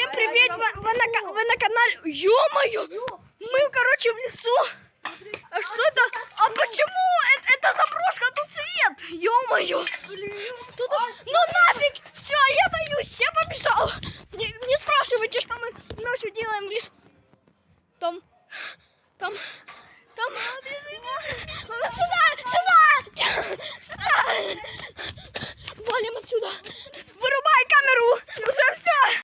Всем привет! Вы на канале... Ё-моё! Мы, короче, в лесу. А что это? А почему это заброшка? Тут свет! Ё-моё! Тут... Ну нафиг! Все, я боюсь, я побежал. Не спрашивайте, что мы ночью делаем в лесу. Там...